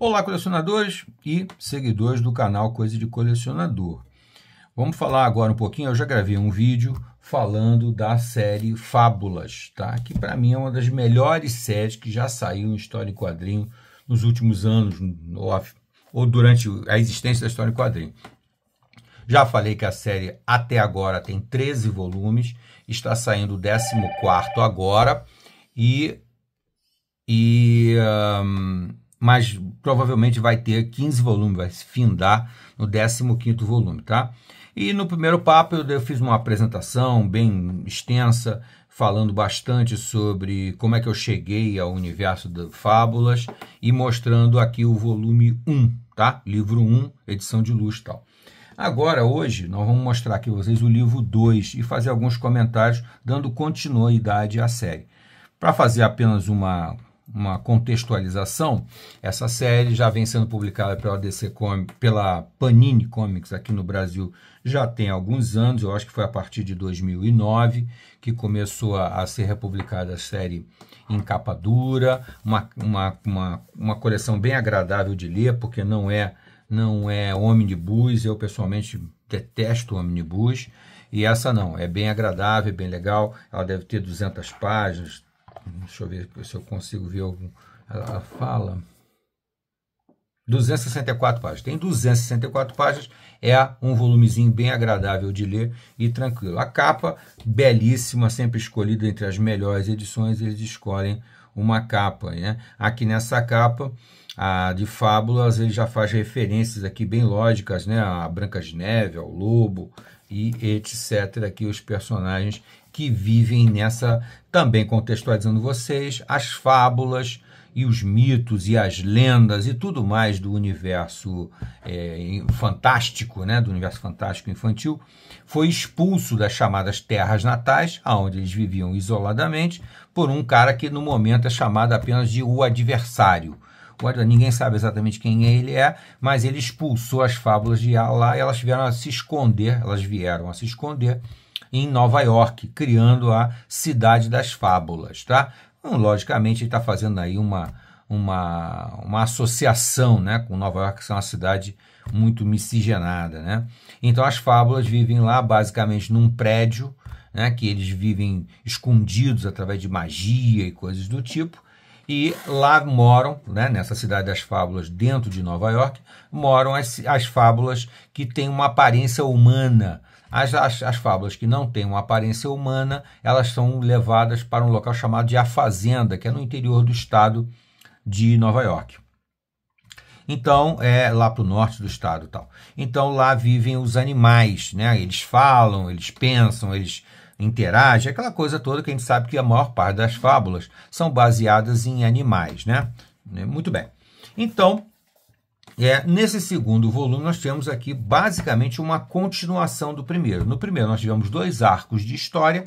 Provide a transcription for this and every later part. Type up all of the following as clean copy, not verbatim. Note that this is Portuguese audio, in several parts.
Olá, colecionadores e seguidores do canal Coisa de Colecionador. Vamos falar agora um pouquinho, eu já gravei um vídeo falando da série Fábulas, tá? Que para mim é uma das melhores séries que já saiu em história em quadrinho nos últimos anos, ou durante a existência da história em quadrinho. Já falei que a série até agora tem 13 volumes, está saindo o 14º agora, mas provavelmente vai ter 15 volumes, vai se findar no 15º volume, tá? E no primeiro papo eu fiz uma apresentação bem extensa, falando bastante sobre como é que eu cheguei ao universo de Fábulas e mostrando aqui o volume 1, tá? Livro 1, edição de luxo e tal. Agora, hoje, nós vamos mostrar aqui a vocês o livro 2 e fazer alguns comentários dando continuidade à série. Para fazer apenas uma contextualização, essa série já vem sendo publicada pela Panini Comics aqui no Brasil já tem alguns anos, eu acho que foi a partir de 2009 que começou a ser republicada a série em capa dura, uma coleção bem agradável de ler, porque não é omnibus, eu pessoalmente detesto omnibus, e essa não, é bem agradável, bem legal, ela deve ter 200 páginas, deixa eu ver se eu consigo ver algum. Ela fala 264 páginas. Tem 264 páginas, é um volumezinho bem agradável de ler e tranquilo. A capa, belíssima, sempre escolhida entre as melhores edições, eles escolhem uma capa, né? Aqui nessa capa, a de Fábulas, ele já faz referências aqui bem lógicas, né? A Branca de Neve, ao Lobo e etc. Aqui os personagens que vivem nessa, também contextualizando vocês, as fábulas e os mitos e as lendas e tudo mais do universo fantástico, né, do universo fantástico infantil, foi expulso das chamadas terras natais, onde eles viviam isoladamente, por um cara que no momento é chamado apenas de o adversário. Ninguém sabe exatamente quem ele é, mas ele expulsou as fábulas de lá e elas vieram a se esconder em Nova York, criando a Cidade das Fábulas, tá? Então, logicamente, ele está fazendo aí uma associação, né, com Nova York, que é uma cidade muito miscigenada, né? Então, as fábulas vivem lá, basicamente, num prédio, né, que eles vivem escondidos através de magia e coisas do tipo, e lá moram, né, nessa Cidade das Fábulas, dentro de Nova York, moram as fábulas que têm uma aparência humana. As fábulas que não têm uma aparência humana, elas são levadas para um local chamado de A Fazenda, que é no interior do estado de Nova York. Então, é lá para o norte do estado e tal. Então, lá vivem os animais, né? Eles falam, eles pensam, eles interagem, aquela coisa toda que a gente sabe que a maior parte das fábulas são baseadas em animais, né? Muito bem. Então, nesse segundo volume, nós temos aqui basicamente uma continuação do primeiro. No primeiro, nós tivemos 2 arcos de história.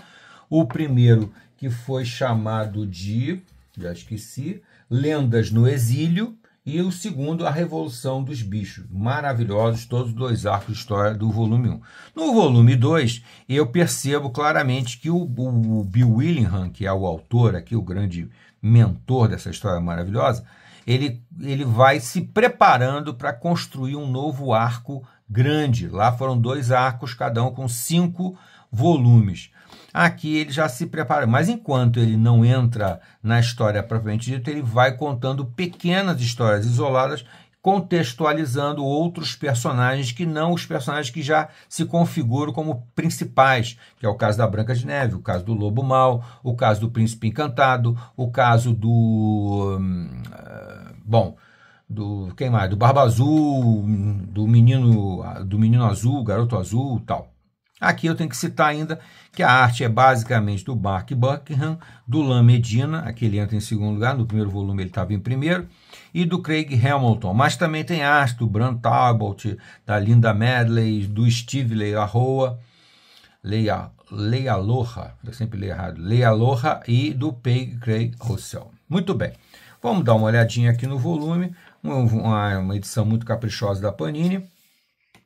O primeiro, que foi chamado de, já esqueci, Lendas no Exílio, e o segundo, A Revolução dos Bichos. Maravilhosos, todos os 2 arcos de história do volume 1. No volume 2, eu percebo claramente que o Bill Willingham, que é o autor aqui, o grande mentor dessa história maravilhosa, ele vai se preparando para construir um novo arco grande. Lá foram 2 arcos, cada um com 5 volumes. Aqui ele já se prepara, mas enquanto ele não entra na história propriamente dita, ele vai contando pequenas histórias isoladas, contextualizando outros personagens que não os personagens que já se configuram como principais, que é o caso da Branca de Neve, o caso do Lobo Mau, o caso do Príncipe Encantado, o caso do quem mais? Do Barba Azul, do menino azul, garoto azul, tal. Aqui eu tenho que citar ainda que a arte é basicamente do Mark Buckingham, do Lan Medina, aqui ele entra em segundo lugar, no primeiro volume ele estava em primeiro, e do Craig Hamilton, mas também tem arte do Bran Talbot, da Linda Medley, do Steve Leialoha, eu sempre leio errado, Leialoha, e do Peg Craig Russell. Muito bem, vamos dar uma olhadinha aqui no volume, uma edição muito caprichosa da Panini,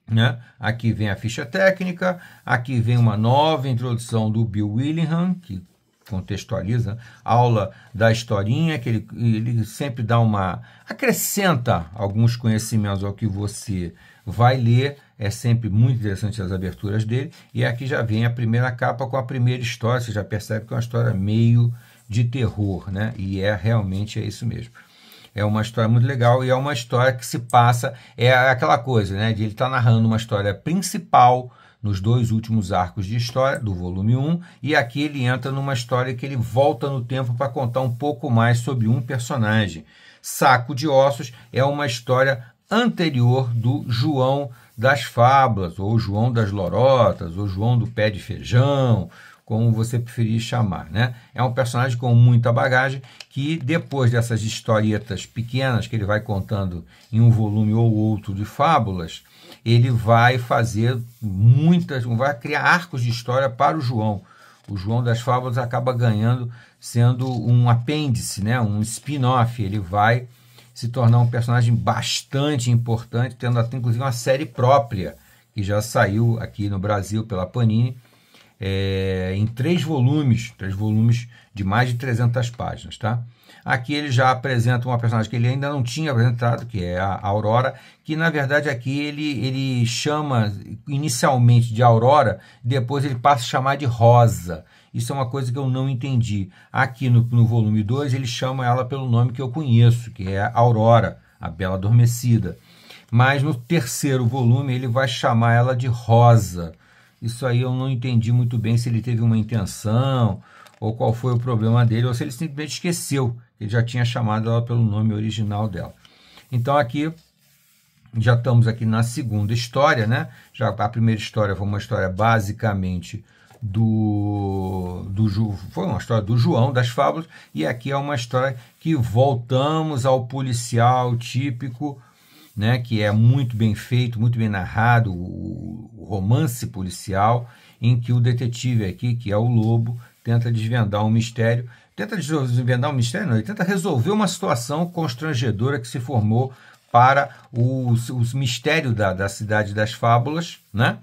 né? Aqui vem a ficha técnica, aqui vem uma nova introdução do Bill Willingham, que contextualiza, aula da historinha, que ele sempre dá acrescenta alguns conhecimentos ao que você vai ler, é sempre muito interessante as aberturas dele, e aqui já vem a primeira capa com a primeira história, você já percebe que é uma história meio de terror, né? E realmente é isso mesmo. É uma história muito legal e é uma história que se passa, é aquela coisa, né? De ele estar narrando uma história principal nos 2 últimos arcos de história do volume 1, e aqui ele entra numa história que ele volta no tempo para contar um pouco mais sobre um personagem. Saco de Ossos é uma história anterior do João das Fábulas, ou João das Lorotas, ou João do Pé de Feijão, como você preferir chamar, né? É um personagem com muita bagagem que, depois dessas historietas pequenas que ele vai contando em um volume ou outro de fábulas, ele vai fazer vai criar arcos de história para o João. O João das Fábulas acaba sendo um apêndice, né? Um spin-off. Ele vai se tornar um personagem bastante importante, tendo até inclusive uma série própria, que já saiu aqui no Brasil pela Panini, em 3 volumes de mais de 300 páginas, tá? Aqui ele já apresenta uma personagem que ele ainda não tinha apresentado, que é a Aurora, que na verdade aqui ele chama inicialmente de Aurora, depois ele passa a chamar de Rosa. Isso é uma coisa que eu não entendi. Aqui no volume 2 ele chama ela pelo nome que eu conheço, que é Aurora, a Bela Adormecida. Mas no 3º volume ele vai chamar ela de Rosa. Isso aí eu não entendi muito bem se ele teve uma intenção ou qual foi o problema dele, ou se ele simplesmente esqueceu. Ele já tinha chamado ela pelo nome original dela. Então aqui, já estamos aqui na segunda história, né? Já a primeira história foi uma história basicamente foi uma história do João das Fábulas, e aqui é uma história que voltamos ao policial típico, né? Que é muito bem feito, muito bem narrado, o romance policial, em que o detetive aqui, que é o Lobo, tenta desvendar um mistério. Ele tenta resolver uma situação constrangedora que se formou para os mistérios da Cidade das Fábulas, né?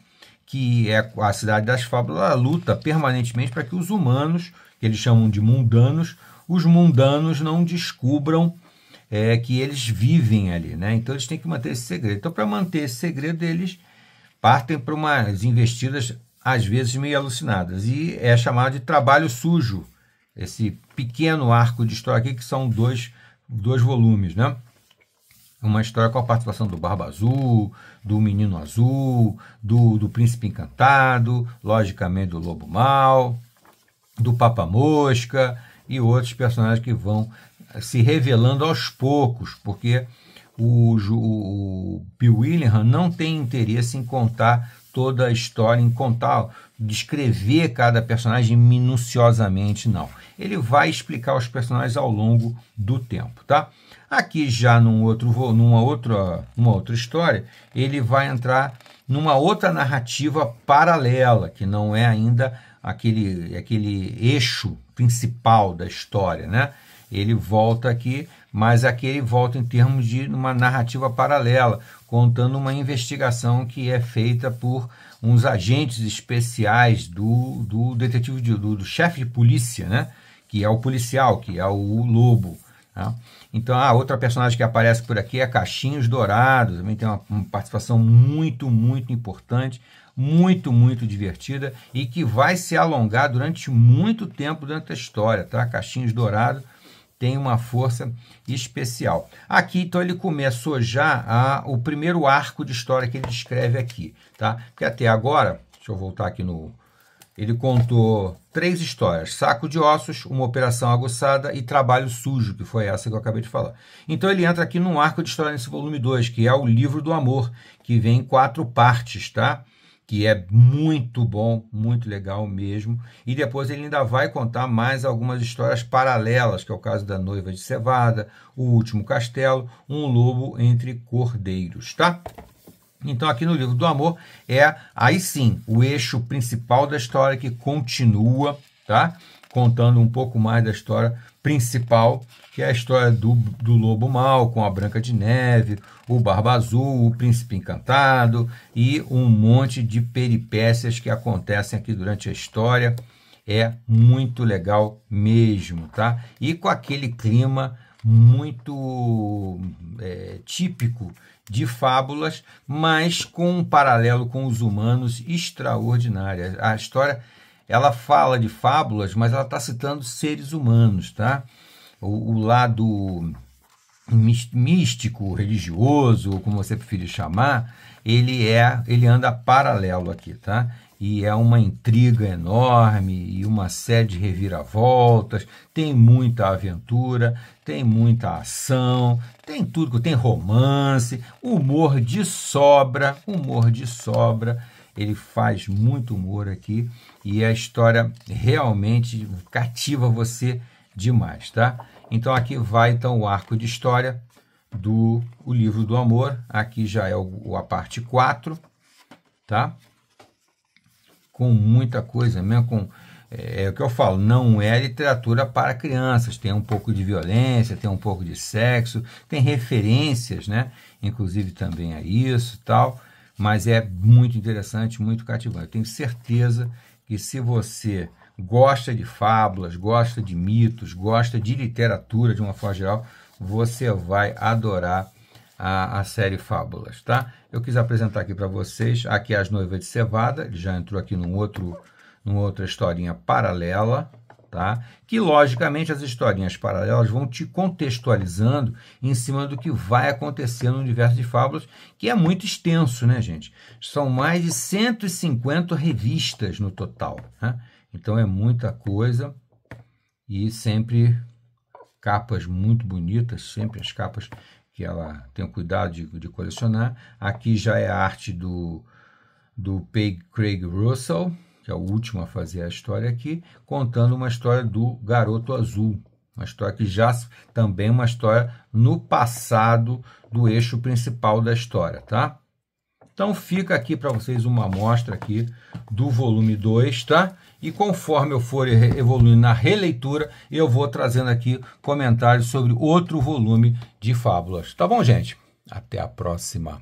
Que é a Cidade das Fábulas, ela luta permanentemente para que os humanos, que eles chamam de mundanos, os mundanos não descubram que eles vivem ali, né? Então eles têm que manter esse segredo. Então, para manter esse segredo, eles partem para umas investidas, às vezes meio alucinadas, e é chamado de trabalho sujo, esse pequeno arco de história aqui, que são dois volumes, né? Uma história com a participação do Barba Azul, do Menino Azul, do Príncipe Encantado, logicamente do Lobo Mau, do Papa Mosca e outros personagens que vão se revelando aos poucos, porque o Bill Willingham não tem interesse em contar toda a história, descrever cada personagem minuciosamente, não. Ele vai explicar os personagens ao longo do tempo, tá? Aqui já numa outra história, ele vai entrar numa outra narrativa paralela, que não é ainda aquele eixo principal da história, né? Ele volta aqui, mas aqui ele volta em termos de uma narrativa paralela, contando uma investigação que é feita por uns agentes especiais do detetive, do chefe de polícia, né? Que é o policial, que é o Lobo. Tá? Então, a outra personagem que aparece por aqui é Cachinhos Dourados, também tem uma participação muito, muito importante, muito, muito divertida e que vai se alongar durante muito tempo durante a história, tá? Cachinhos Dourados tem uma força especial. Aqui, então, ele começou já o primeiro arco de história que ele descreve aqui, tá? Porque até agora, deixa eu voltar aqui ele contou 3 histórias: Saco de Ossos, Uma Operação Aguçada e Trabalho Sujo, que foi essa que eu acabei de falar. Então ele entra aqui num arco de história nesse volume 2, que é o Livro do Amor, que vem em 4 partes, tá? Que é muito bom, muito legal mesmo. E depois ele ainda vai contar mais algumas histórias paralelas, que é o caso da Noiva de Cevada, O Último Castelo, Um Lobo entre Cordeiros, tá? Então, aqui no Livro do Amor aí sim, o eixo principal da história que continua, tá? Contando um pouco mais da história principal, que é a história do Lobo Mau com a Branca de Neve, o Barba Azul, o Príncipe Encantado e um monte de peripécias que acontecem aqui durante a história é muito legal mesmo, tá? E com aquele clima muito típico de fábulas, mas com um paralelo com os humanos extraordinário. A história, ela fala de fábulas, mas ela está citando seres humanos, tá? O lado místico, religioso, ou como você preferir chamar, ele anda paralelo aqui, tá? E é uma intriga enorme e uma série de reviravoltas, tem muita aventura, tem muita ação, tem tudo, tem romance, humor de sobra, ele faz muito humor aqui e a história realmente cativa você demais, tá? Então aqui vai então o arco de história o livro do amor, aqui já é a parte 4, tá? Com muita coisa mesmo, é o que eu falo, não é literatura para crianças, tem um pouco de violência, tem um pouco de sexo, tem referências, né? Inclusive também a isso e tal, mas é muito interessante, muito cativante. Eu tenho certeza que se você gosta de fábulas, gosta de mitos, gosta de literatura de uma forma geral, você vai adorar a série Fábulas, tá? Eu quis apresentar aqui para vocês, aqui As Noivas de Cevada, ele já entrou aqui numa outra historinha paralela, tá? Que logicamente as historinhas paralelas vão te contextualizando em cima do que vai acontecer no universo de fábulas, que é muito extenso, né, gente? São mais de 150 revistas no total, né? Então é muita coisa e sempre capas muito bonitas, sempre as capas que ela tem o cuidado de colecionar. Aqui já é a arte do Craig Russell, que é o último a fazer a história aqui, contando uma história do Garoto Azul, uma história que já também uma história no passado do eixo principal da história, tá? Então fica aqui para vocês uma amostra aqui do volume 2, tá? E conforme eu for evoluindo na releitura, eu vou trazendo aqui comentários sobre outro volume de fábulas. Tá bom, gente? Até a próxima.